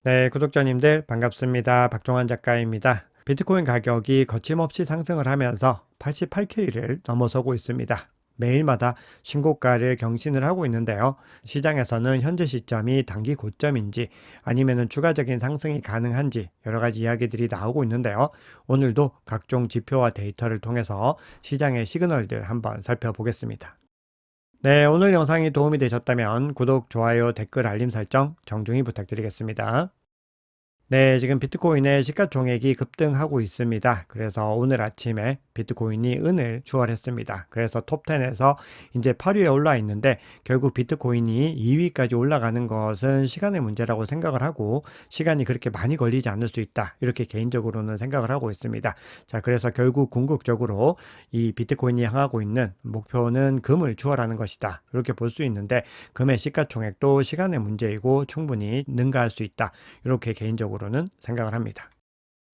네, 구독자님들 반갑습니다. 박종환 작가입니다. 비트코인 가격이 거침없이 상승을 하면서 88K를 넘어서고 있습니다. 매일마다 신고가를 경신을 하고 있는데요. 시장에서는 현재 시점이 단기 고점인지 아니면 추가적인 상승이 가능한지 여러 가지 이야기들이 나오고 있는데요. 오늘도 각종 지표와 데이터를 통해서 시장의 시그널들 한번 살펴보겠습니다. 네, 오늘 영상이 도움이 되셨다면 구독, 좋아요, 댓글, 알림 설정 정중히 부탁드리겠습니다. 네, 지금 비트코인의 시가총액이 급등하고 있습니다. 그래서 오늘 아침에 비트코인이 은을 추월했습니다. 그래서 톱10에서 이제 8위에 올라 있는데 결국 비트코인이 2위까지 올라가는 것은 시간의 문제라고 생각을 하고 시간이 그렇게 많이 걸리지 않을 수 있다. 이렇게 개인적으로는 생각을 하고 있습니다. 자, 그래서 결국 궁극적으로 이 비트코인이 향하고 있는 목표는 금을 추월하는 것이다. 이렇게 볼 수 있는데 금의 시가총액도 시간의 문제이고 충분히 능가할 수 있다. 이렇게 개인적으로는 생각을 합니다.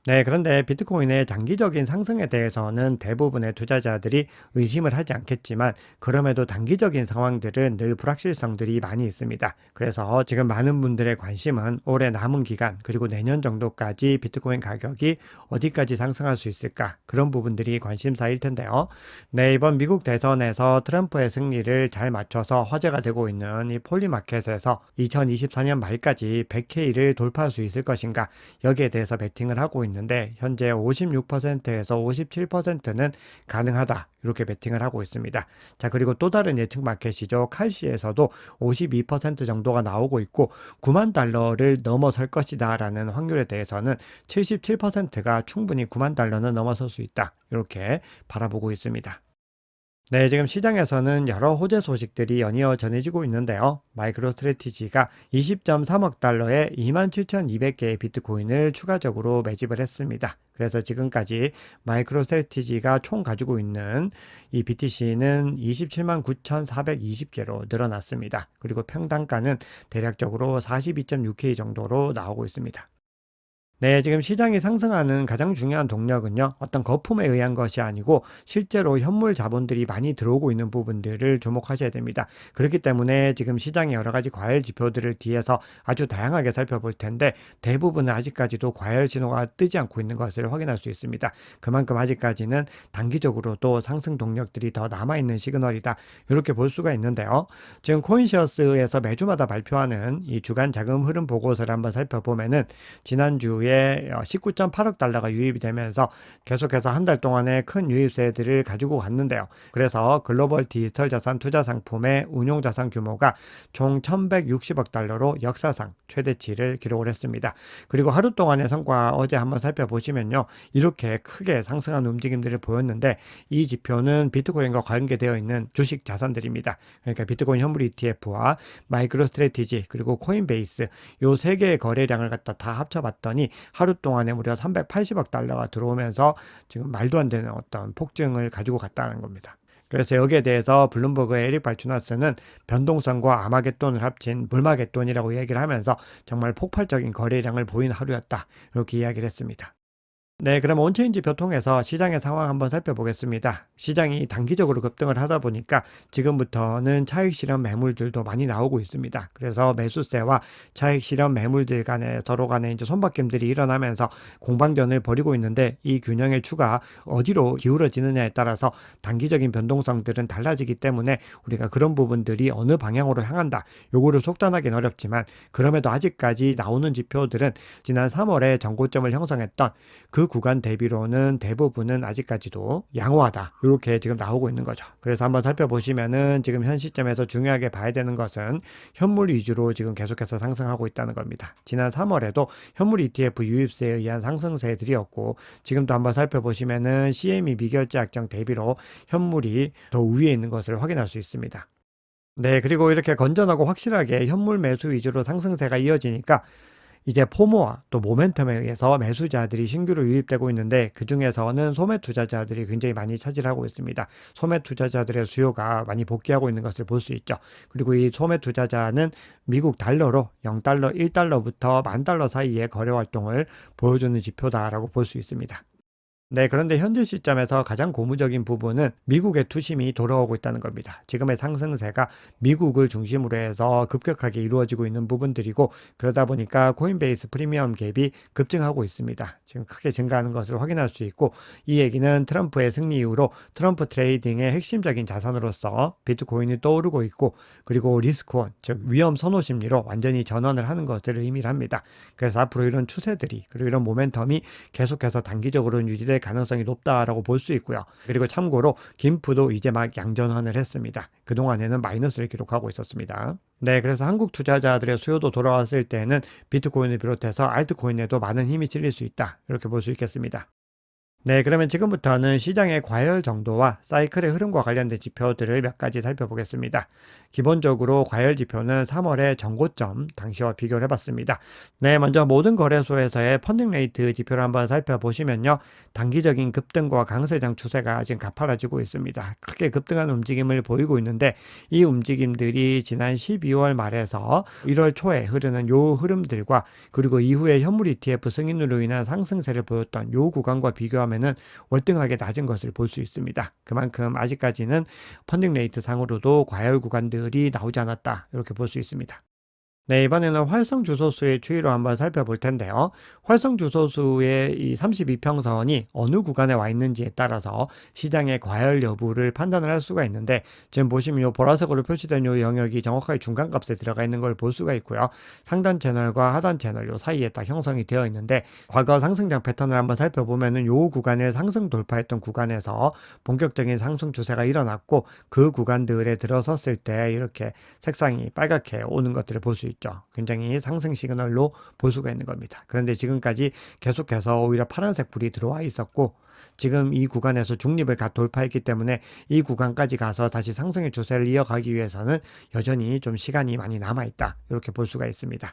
네, 그런데 비트코인의 장기적인 상승에 대해서는 대부분의 투자자들이 의심을 하지 않겠지만 그럼에도 단기적인 상황들은 늘 불확실성들이 많이 있습니다. 그래서 지금 많은 분들의 관심은 올해 남은 기간 그리고 내년 정도까지 비트코인 가격이 어디까지 상승할 수 있을까 그런 부분들이 관심사일 텐데요. 네, 이번 미국 대선에서 트럼프의 승리를 잘 맞춰서 화제가 되고 있는 이 폴리마켓에서 2024년 말까지 100K를 돌파할 수 있을 것인가 여기에 대해서 베팅을 하고 있는데 현재 56%에서 57%는 가능하다. 이렇게 베팅을 하고 있습니다. 자, 그리고 또 다른 예측 마켓이죠. 칼시에서도 52% 정도가 나오고 있고 9만 달러를 넘어설 것이다 라는 확률에 대해서는 77%가 충분히 9만 달러는 넘어설 수 있다. 이렇게 바라보고 있습니다. 네, 지금 시장에서는 여러 호재 소식들이 연이어 전해지고 있는데요. 마이크로 스트래티지가 20.3억 달러에 27,200개의 비트코인을 추가적으로 매집을 했습니다. 그래서 지금까지 마이크로 스트래티지가 총 가지고 있는 이 BTC는 27만 9,420개로 늘어났습니다. 그리고 평단가는 대략적으로 42.6K 정도로 나오고 있습니다. 네, 지금 시장이 상승하는 가장 중요한 동력은요, 어떤 거품에 의한 것이 아니고 실제로 현물 자본들이 많이 들어오고 있는 부분들을 주목하셔야 됩니다. 그렇기 때문에 지금 시장의 여러 가지 과열 지표들을 뒤에서 아주 다양하게 살펴볼 텐데 대부분은 아직까지도 과열 신호가 뜨지 않고 있는 것을 확인할 수 있습니다. 그만큼 아직까지는 단기적으로도 상승 동력들이 더 남아있는 시그널이다. 이렇게 볼 수가 있는데요. 지금 코인시어스에서 매주마다 발표하는 이 주간 자금 흐름 보고서를 한번 살펴보면은 지난주에 19.8억 달러가 유입이 되면서 계속해서 한 달 동안에 큰 유입세들을 가지고 갔는데요. 그래서 글로벌 디지털 자산 투자 상품의 운용 자산 규모가 총 1,160억 달러로 역사상 최대치를 기록을 했습니다. 그리고 하루 동안의 성과 어제 한번 살펴보시면요. 이렇게 크게 상승한 움직임들을 보였는데 이 지표는 비트코인과 관계되어 있는 주식 자산들입니다. 그러니까 비트코인 현물 ETF와 마이크로 스트래티지 그리고 코인베이스 요 세 개의 거래량을 갖다 다 합쳐봤더니 하루 동안에 무려 380억 달러가 들어오면서 지금 말도 안 되는 어떤 폭증을 가지고 갔다는 겁니다. 그래서 여기에 대해서 블룸버그의 에릭 발추나스는 변동성과 아마겟돈을 합친 물마겟돈이라고 얘기를 하면서 정말 폭발적인 거래량을 보인 하루였다. 이렇게 이야기를 했습니다. 네, 그럼 온체인 지표 통해서 시장의 상황 한번 살펴보겠습니다. 시장이 단기적으로 급등을 하다 보니까 지금부터는 차익 실현 매물들도 많이 나오고 있습니다. 그래서 매수세와 차익 실현 매물들 간에 서로 간에 이제 손바뀜들이 일어나면서 공방전을 벌이고 있는데 이 균형의 추가 어디로 기울어지느냐에 따라서 단기적인 변동성들은 달라지기 때문에 우리가 그런 부분들이 어느 방향으로 향한다. 요거를 속단하기는 어렵지만 그럼에도 아직까지 나오는 지표들은 지난 3월에 전고점을 형성했던 그 구간 대비로는 대부분은 아직까지도 양호하다. 이렇게 지금 나오고 있는 거죠. 그래서 한번 살펴보시면은 지금 현 시점에서 중요하게 봐야 되는 것은 현물 위주로 지금 계속해서 상승하고 있다는 겁니다. 지난 3월에도 현물 ETF 유입세에 의한 상승세들이었고 지금도 한번 살펴보시면은 CME 미결제 약정 대비로 현물이 더 위에 있는 것을 확인할 수 있습니다. 네, 그리고 이렇게 건전하고 확실하게 현물 매수 위주로 상승세가 이어지니까 이제 포모와 또 모멘텀에 의해서 매수자들이 신규로 유입되고 있는데 그 중에서는 소매 투자자들이 굉장히 많이 차지하고 있습니다. 소매 투자자들의 수요가 많이 복귀하고 있는 것을 볼 수 있죠. 그리고 이 소매 투자자는 미국 달러로 0달러, 1달러부터 10,000달러 사이의 거래 활동을 보여주는 지표다라고 볼 수 있습니다. 네, 그런데 현재 시점에서 가장 고무적인 부분은 미국의 투심이 돌아오고 있다는 겁니다. 지금의 상승세가 미국을 중심으로 해서 급격하게 이루어지고 있는 부분들이고, 그러다 보니까 코인베이스 프리미엄 갭이 급증하고 있습니다. 지금 크게 증가하는 것을 확인할 수 있고, 이 얘기는 트럼프의 승리 이후로 트럼프 트레이딩의 핵심적인 자산으로서 비트코인이 떠오르고 있고, 그리고 리스크온, 즉 위험 선호 심리로 완전히 전환을 하는 것을 의미를 합니다. 그래서 앞으로 이런 추세들이, 그리고 이런 모멘텀이 계속해서 단기적으로 유지될 가능성이 높다라고 볼 수 있고요. 그리고 참고로 김프도 이제 막 양전환을 했습니다. 그동안에는 마이너스를 기록하고 있었습니다. 네, 그래서 한국 투자자들의 수요도 돌아왔을 때는 비트코인을 비롯해서 알트코인에도 많은 힘이 실릴 수 있다, 이렇게 볼 수 있겠습니다. 네, 그러면 지금부터는 시장의 과열 정도와 사이클의 흐름과 관련된 지표들을 몇 가지 살펴보겠습니다. 기본적으로 과열 지표는 3월의 전고점 당시와 비교를 해봤습니다. 네, 먼저 모든 거래소에서의 펀딩 레이트 지표를 한번 살펴보시면요. 단기적인 급등과 강세장 추세가 지금 가팔라지고 있습니다. 크게 급등하는 움직임을 보이고 있는데, 이 움직임들이 지난 12월 말에서 1월 초에 흐르는 요 흐름들과, 그리고 이후에 현물 ETF 승인으로 인한 상승세를 보였던 요 구간과 비교하면 는 월등하게 낮은 것을 볼 수 있습니다. 그만큼 아직까지는 펀딩 레이트 상으로도 과열 구간들이 나오지 않았다, 이렇게 볼 수 있습니다. 네, 이번에는 활성 주소수의 추이로 한번 살펴볼 텐데요. 활성 주소수의 이 32평선이 어느 구간에 와 있는지에 따라서 시장의 과열 여부를 판단을 할 수가 있는데, 지금 보시면 이 보라색으로 표시된 이 영역이 정확하게 중간값에 들어가 있는 걸 볼 수가 있고요. 상단 채널과 하단 채널 요 사이에 딱 형성이 되어 있는데, 과거 상승장 패턴을 한번 살펴보면은 요 구간에 상승 돌파했던 구간에서 본격적인 상승 추세가 일어났고, 그 구간들에 들어섰을 때 이렇게 색상이 빨갛게 오는 것들을 볼 수 있죠. 굉장히 상승 시그널로 볼 수가 있는 겁니다. 그런데 지금까지 계속해서 오히려 파란색 불이 들어와 있었고, 지금 이 구간에서 중립을 돌파했기 때문에 이 구간까지 가서 다시 상승의 추세를 이어가기 위해서는 여전히 좀 시간이 많이 남아있다, 이렇게 볼 수가 있습니다.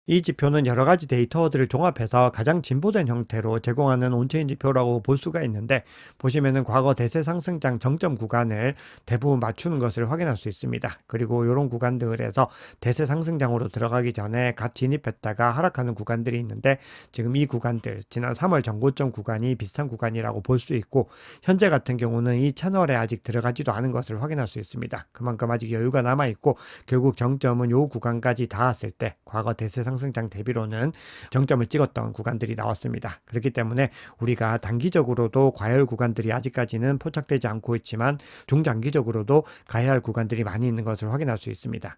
이 지표는 여러 가지 데이터들을 종합해서 가장 진보된 형태로 제공하는 온체인 지표라고 볼 수가 있는데, 보시면은 과거 대세 상승장 정점 구간을 대부분 맞추는 것을 확인할 수 있습니다. 그리고 이런 구간들에서 대세 상승장으로 들어가기 전에 갓 진입했다가 하락하는 구간들이 있는데, 지금 이 구간들 지난 3월 전고점 구간이 비슷한 구간이라고 볼 수 있고, 현재 같은 경우는 이 채널에 아직 들어가지도 않은 것을 확인할 수 있습니다. 그만큼 아직 여유가 남아 있고, 결국 정점은 요 구간까지 닿았을 때 과거 대세 상승장 대비로는 정점을 찍었던 구간들이 나왔습니다. 그렇기 때문에 우리가 단기적으로도 과열 구간들이 아직까지는 포착되지 않고 있지만, 중장기적으로도 가야 할 구간들이 많이 있는 것을 확인할 수 있습니다.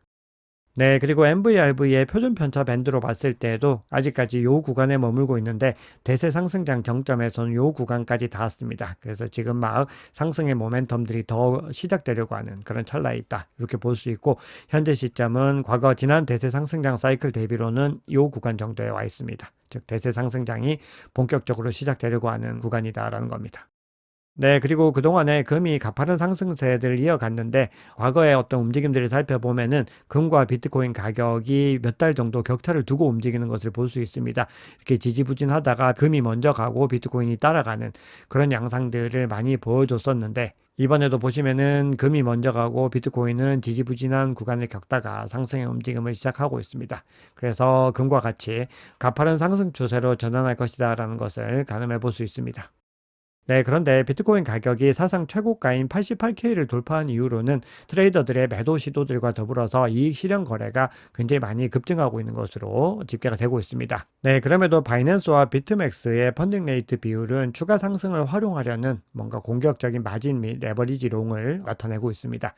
네, 그리고 MVRV의 표준 편차 밴드로 봤을 때에도 아직까지 요 구간에 머물고 있는데, 대세 상승장 정점에서는 요 구간까지 닿았습니다. 그래서 지금 막 상승의 모멘텀들이 더 시작되려고 하는 그런 찰나에 있다, 이렇게 볼 수 있고, 현재 시점은 과거 지난 대세 상승장 사이클 대비로는 요 구간 정도에 와 있습니다. 즉 대세 상승장이 본격적으로 시작되려고 하는 구간이다라는 겁니다. 네, 그리고 그동안에 금이 가파른 상승세를 이어갔는데, 과거의 어떤 움직임들을 살펴보면은 금과 비트코인 가격이 몇 달 정도 격차를 두고 움직이는 것을 볼 수 있습니다. 이렇게 지지부진하다가 금이 먼저 가고 비트코인이 따라가는 그런 양상들을 많이 보여줬었는데, 이번에도 보시면은 금이 먼저 가고 비트코인은 지지부진한 구간을 겪다가 상승의 움직임을 시작하고 있습니다. 그래서 금과 같이 가파른 상승 추세로 전환할 것이다라는 것을 가늠해 볼 수 있습니다. 네, 그런데 비트코인 가격이 사상 최고가인 88K를 돌파한 이후로는 트레이더들의 매도 시도들과 더불어서 이익 실현 거래가 굉장히 많이 급증하고 있는 것으로 집계가 되고 있습니다. 네, 그럼에도 바이낸스와 비트맥스의 펀딩 레이트 비율은 추가 상승을 활용하려는 뭔가 공격적인 마진 및 레버리지 롱을 나타내고 있습니다.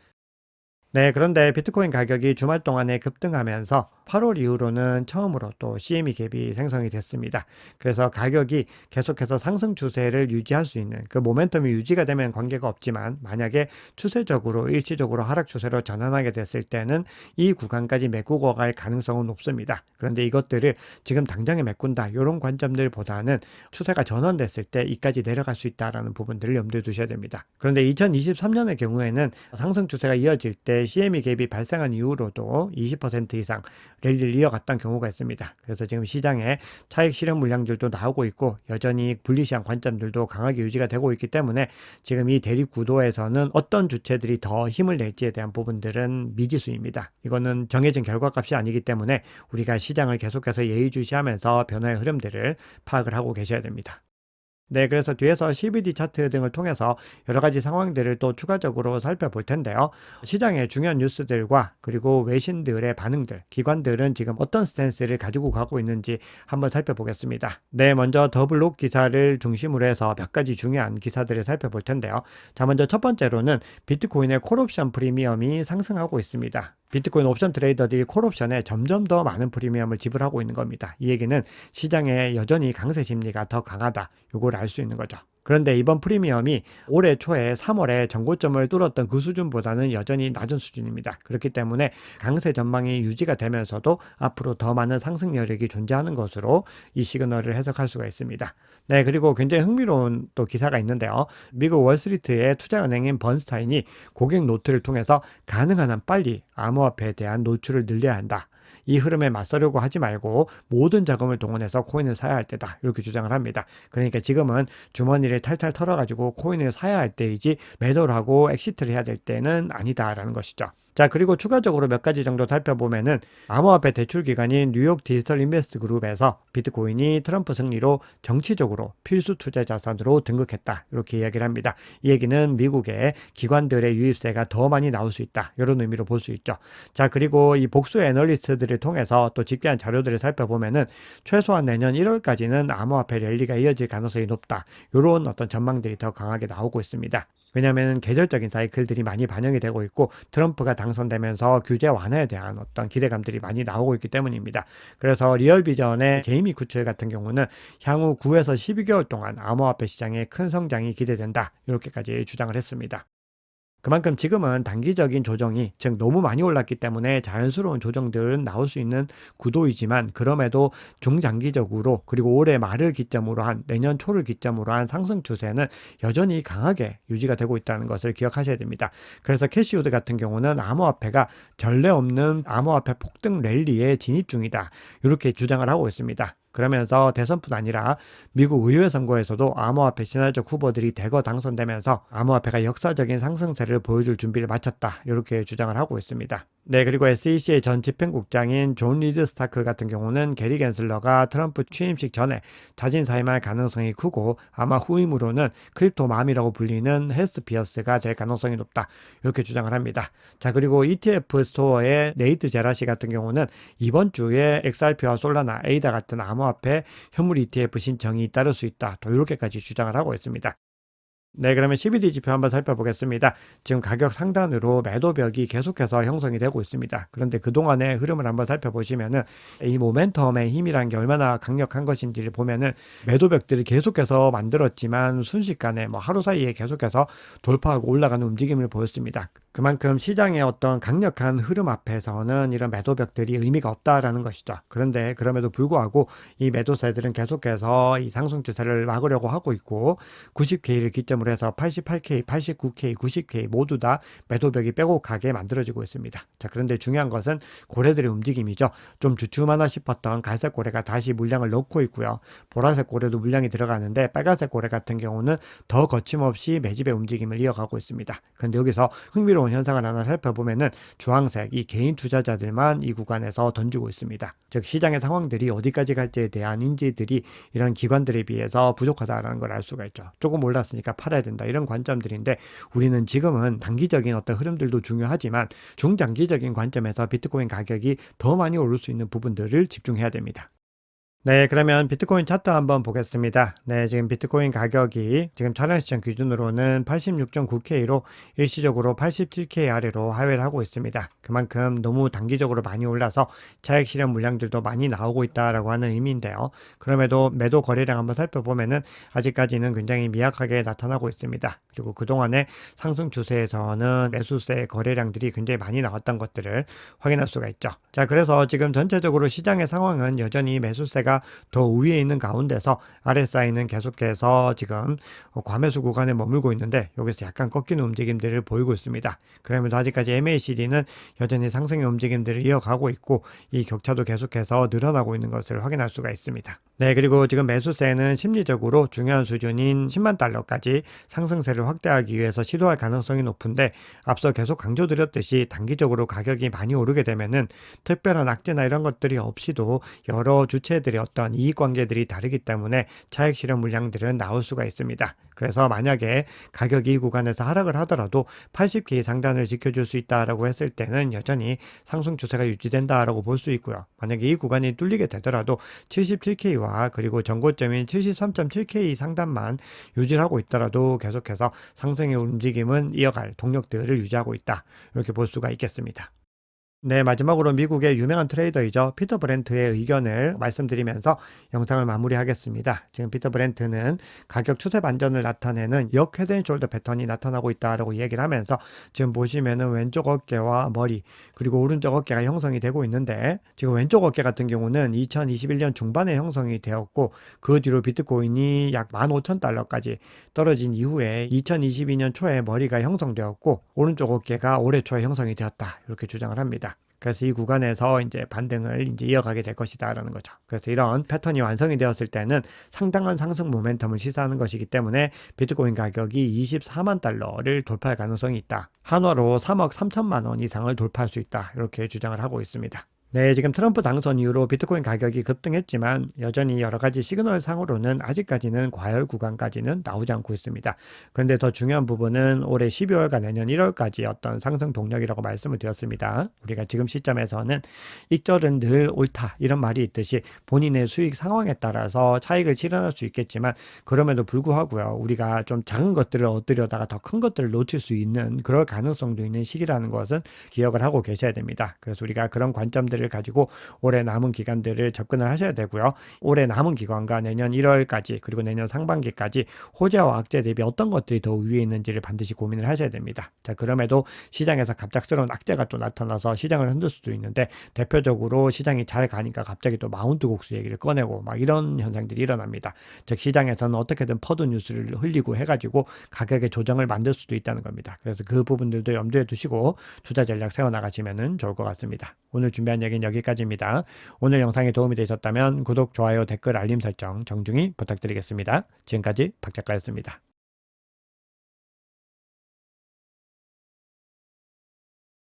네, 그런데 비트코인 가격이 주말 동안에 급등하면서 8월 이후로는 처음으로 또 CME 갭이 생성이 됐습니다. 그래서 가격이 계속해서 상승 추세를 유지할 수 있는 그 모멘텀이 유지가 되면 관계가 없지만, 만약에 추세적으로 일시적으로 하락 추세로 전환하게 됐을 때는 이 구간까지 메꾸고 갈 가능성은 높습니다. 그런데 이것들을 지금 당장에 메꾼다, 이런 관점들보다는 추세가 전환됐을 때 이까지 내려갈 수 있다라는 부분들을 염두에 두셔야 됩니다. 그런데 2023년의 경우에는 상승 추세가 이어질 때 CME 갭이 발생한 이후로도 20% 이상 랠리를 이어갔던 경우가 있습니다. 그래서 지금 시장에 차익 실현 물량들도 나오고 있고, 여전히 불리시한 관점들도 강하게 유지가 되고 있기 때문에 지금 이 대립 구도에서는 어떤 주체들이 더 힘을 낼지에 대한 부분들은 미지수입니다. 이거는 정해진 결과값이 아니기 때문에 우리가 시장을 계속해서 예의주시하면서 변화의 흐름들을 파악을 하고 계셔야 됩니다. 네, 그래서 뒤에서 CBD 차트 등을 통해서 여러 가지 상황들을 또 추가적으로 살펴볼 텐데요. 시장의 중요한 뉴스들과 그리고 외신들의 반응들, 기관들은 지금 어떤 스탠스를 가지고 가고 있는지 한번 살펴보겠습니다. 네, 먼저 더블록 기사를 중심으로 해서 몇 가지 중요한 기사들을 살펴볼 텐데요. 자, 먼저 첫 번째로는 비트코인의 콜옵션 프리미엄이 상승하고 있습니다. 비트코인 옵션 트레이더들이 콜옵션에 점점 더 많은 프리미엄을 지불하고 있는 겁니다. 이 얘기는 시장에 여전히 강세 심리가 더 강하다. 요걸 알 수 있는 거죠. 그런데 이번 프리미엄이 올해 초에 3월에 정고점을 뚫었던 그 수준보다는 여전히 낮은 수준입니다. 그렇기 때문에 강세 전망이 유지가 되면서도 앞으로 더 많은 상승 여력이 존재하는 것으로 이 시그널을 해석할 수가 있습니다. 네, 그리고 굉장히 흥미로운 또 기사가 있는데요. 미국 월스트리트의 투자은행인 번스타인이 고객 노트를 통해서 가능한 한 빨리 암호화폐에 대한 노출을 늘려야 한다. 이 흐름에 맞서려고 하지 말고 모든 자금을 동원해서 코인을 사야 할 때다. 이렇게 주장을 합니다. 그러니까 지금은 주머니를 탈탈 털어가지고 코인을 사야 할 때이지 매도를 하고 엑시트를 해야 될 때는 아니다라는 것이죠. 자, 그리고 추가적으로 몇 가지 정도 살펴보면은 암호화폐 대출 기관인 뉴욕 디지털 인베스트 그룹에서 비트코인이 트럼프 승리로 정치적으로 필수 투자 자산으로 등극했다. 이렇게 이야기를 합니다. 이 얘기는 미국의 기관들의 유입세가 더 많이 나올 수 있다. 이런 의미로 볼 수 있죠. 자, 그리고 이 복수 애널리스트들을 통해서 또 집계한 자료들을 살펴보면은 최소한 내년 1월까지는 암호화폐 랠리가 이어질 가능성이 높다. 이런 어떤 전망들이 더 강하게 나오고 있습니다. 왜냐하면 계절적인 사이클들이 많이 반영이 되고 있고 트럼프가 당선되면서 규제 완화에 대한 어떤 기대감들이 많이 나오고 있기 때문입니다. 그래서 리얼비전의 제이미 쿠츠 같은 경우는 향후 9에서 12개월 동안 암호화폐 시장의 큰 성장이 기대된다. 이렇게까지 주장을 했습니다. 그만큼 지금은 단기적인 조정이 즉 너무 많이 올랐기 때문에 자연스러운 조정들은 나올 수 있는 구도이지만 그럼에도 중장기적으로 그리고 올해 말을 기점으로 한 내년 초를 기점으로 한 상승 추세는 여전히 강하게 유지가 되고 있다는 것을 기억하셔야 됩니다. 그래서 캐시우드 같은 경우는 암호화폐가 전례 없는 암호화폐 폭등 랠리에 진입 중이다. 이렇게 주장을 하고 있습니다. 그러면서 대선뿐 아니라 미국 의회 선거에서도 암호화폐 시나리오적 후보들이 대거 당선되면서 암호화폐가 역사적인 상승세를 보여줄 준비를 마쳤다. 이렇게 주장을 하고 있습니다. 네, 그리고 SEC의 전 집행국장인 존 리드 스타크 같은 경우는 게리 겐슬러가 트럼프 취임식 전에 자진 사임할 가능성이 크고 아마 후임으로는 크립토맘이라고 불리는 헬스 피어스가 될 가능성이 높다. 이렇게 주장을 합니다. 자, 그리고 ETF 스토어의 네이트 제라시 같은 경우는 이번 주에 XRP와 솔라나, 에이다 같은 암호화폐 현물 ETF 신청이 따를 수 있다. 또 이렇게까지 주장을 하고 있습니다. 네, 그러면 CBD 지표 한번 살펴보겠습니다. 지금 가격 상단으로 매도벽이 계속해서 형성이 되고 있습니다. 그런데 그동안의 흐름을 한번 살펴보시면은 이 모멘텀의 힘이란 게 얼마나 강력한 것인지를 보면은 매도벽들이 계속해서 만들었지만 순식간에 하루 사이에 계속해서 돌파하고 올라가는 움직임을 보였습니다. 그만큼 시장의 어떤 강력한 흐름 앞에서는 이런 매도벽들이 의미가 없다라는 것이죠. 그런데 그럼에도 불구하고 이 매도세들은 계속해서 이 상승 추세를 막으려고 하고 있고 90K를 기점으로 해서 88K, 89K, 90K 모두 다 매도벽이 빼곡하게 만들어지고 있습니다. 자, 그런데 중요한 것은 고래들의 움직임이죠. 좀 주춤하나 싶었던 갈색 고래가 다시 물량을 넣고 있고요. 보라색 고래도 물량이 들어가는데 빨간색 고래 같은 경우는 더 거침없이 매집의 움직임을 이어가고 있습니다. 그런데 여기서 흥미로운 현상을 하나 살펴보면은 주황색 이 개인 투자자들만 이 구간에서 던지고 있습니다. 즉 시장의 상황들이 어디까지 갈지에 대한 인지들이 이런 기관들에 비해서 부족하다라는 걸 알 수가 있죠. 조금 올랐으니까 팔아야 된다 이런 관점들인데 우리는 지금은 단기적인 어떤 흐름들도 중요하지만 중장기적인 관점에서 비트코인 가격이 더 많이 오를 수 있는 부분들을 집중해야 됩니다. 네, 그러면 비트코인 차트 한번 보겠습니다. 네, 지금 비트코인 가격이 지금 촬영 시점 기준으로는 86.9K로 일시적으로 87K 아래로 하회를 하고 있습니다. 그만큼 너무 단기적으로 많이 올라서 차익 실현 물량들도 많이 나오고 있다라고 하는 의미인데요. 그럼에도 매도 거래량 한번 살펴보면은 아직까지는 굉장히 미약하게 나타나고 있습니다. 그리고 그동안의 상승 추세에서는 매수세 거래량들이 굉장히 많이 나왔던 것들을 확인할 수가 있죠. 자, 그래서 지금 전체적으로 시장의 상황은 여전히 매수세가 더 우위에 있는 가운데서 RSI는 계속해서 지금 과매수 구간에 머물고 있는데 여기서 약간 꺾이는 움직임들을 보이고 있습니다. 그러면서 아직까지 MACD는 여전히 상승의 움직임들을 이어가고 있고 이 격차도 계속해서 늘어나고 있는 것을 확인할 수가 있습니다. 네, 그리고 지금 매수세는 심리적으로 중요한 수준인 10만 달러까지 상승세를 확대하기 위해서 시도할 가능성이 높은데 앞서 계속 강조드렸듯이 단기적으로 가격이 많이 오르게 되면은 특별한 악재나 이런 것들이 없이도 여러 주체들의 어떤 이익 관계들이 다르기 때문에 차익 실현 물량들은 나올 수가 있습니다. 그래서 만약에 가격이 이 구간에서 하락을 하더라도 80K 상단을 지켜줄 수 있다라고 했을 때는 여전히 상승 추세가 유지된다라고 볼 수 있고요. 만약에 이 구간이 뚫리게 되더라도 77K와 그리고 전고점인 73.7K 상단만 유지를 하고 있더라도 계속해서 상승의 움직임은 이어갈 동력들을 유지하고 있다. 이렇게 볼 수가 있겠습니다. 네, 마지막으로 미국의 유명한 트레이더이죠. 피터 브렌트의 의견을 말씀드리면서 영상을 마무리하겠습니다. 지금 피터 브렌트는 가격 추세 반전을 나타내는 역 헤드 앤 숄더 패턴이 나타나고 있다라고 얘기를 하면서 지금 보시면은 왼쪽 어깨와 머리 그리고 오른쪽 어깨가 형성이 되고 있는데 지금 왼쪽 어깨 같은 경우는 2021년 중반에 형성이 되었고 그 뒤로 비트코인이 약 15,000달러까지 떨어진 이후에 2022년 초에 머리가 형성되었고 오른쪽 어깨가 올해 초에 형성이 되었다. 이렇게 주장을 합니다. 그래서 이 구간에서 이제 반등을 이제 이어가게 될 것이다라는 거죠. 그래서 이런 패턴이 완성이 되었을 때는 상당한 상승 모멘텀을 시사하는 것이기 때문에 비트코인 가격이 24만 달러를 돌파할 가능성이 있다. 한화로 3억 3천만 원 이상을 돌파할 수 있다. 이렇게 주장을 하고 있습니다. 네, 지금 트럼프 당선 이후로 비트코인 가격이 급등했지만 여전히 여러 가지 시그널 상으로는 아직까지는 과열 구간까지는 나오지 않고 있습니다. 그런데 더 중요한 부분은 올해 12월과 내년 1월까지 어떤 상승 동력이라고 말씀을 드렸습니다. 우리가 지금 시점에서는 익절은 늘 옳다 이런 말이 있듯이 본인의 수익 상황에 따라서 차익을 실현할 수 있겠지만 그럼에도 불구하고요. 우리가 좀 작은 것들을 얻으려다가 더 큰 것들을 놓칠 수 있는 그럴 가능성도 있는 시기라는 것은 기억을 하고 계셔야 됩니다. 그래서 우리가 그런 관점들 을 가지고 올해 남은 기간들을 접근을 하셔야 되고요. 올해 남은 기간과 내년 1월까지 그리고 내년 상반기까지 호재와 악재 대비 어떤 것들이 더 위에 있는지를 반드시 고민을 하셔야 됩니다. 자, 그럼에도 시장에서 갑작스러운 악재가 또 나타나서 시장을 흔들 수도 있는데 대표적으로 시장이 잘 가니까 갑자기 또 마운트 곡수 얘기를 꺼내고 막 이런 현상들이 일어납니다. 즉 시장에서는 어떻게든 퍼드 뉴스를 흘리고 해가지고 가격의 조정을 만들 수도 있다는 겁니다. 그래서 그 부분들도 염두에 두시고 투자 전략 세워나가시면 좋을 것 같습니다. 오늘 준비한 얘기는 여기까지입니다. 오늘 영상이 도움이 되셨다면 구독, 좋아요, 댓글, 알림 설정 정중히 부탁드리겠습니다. 지금까지 박 작가였습니다.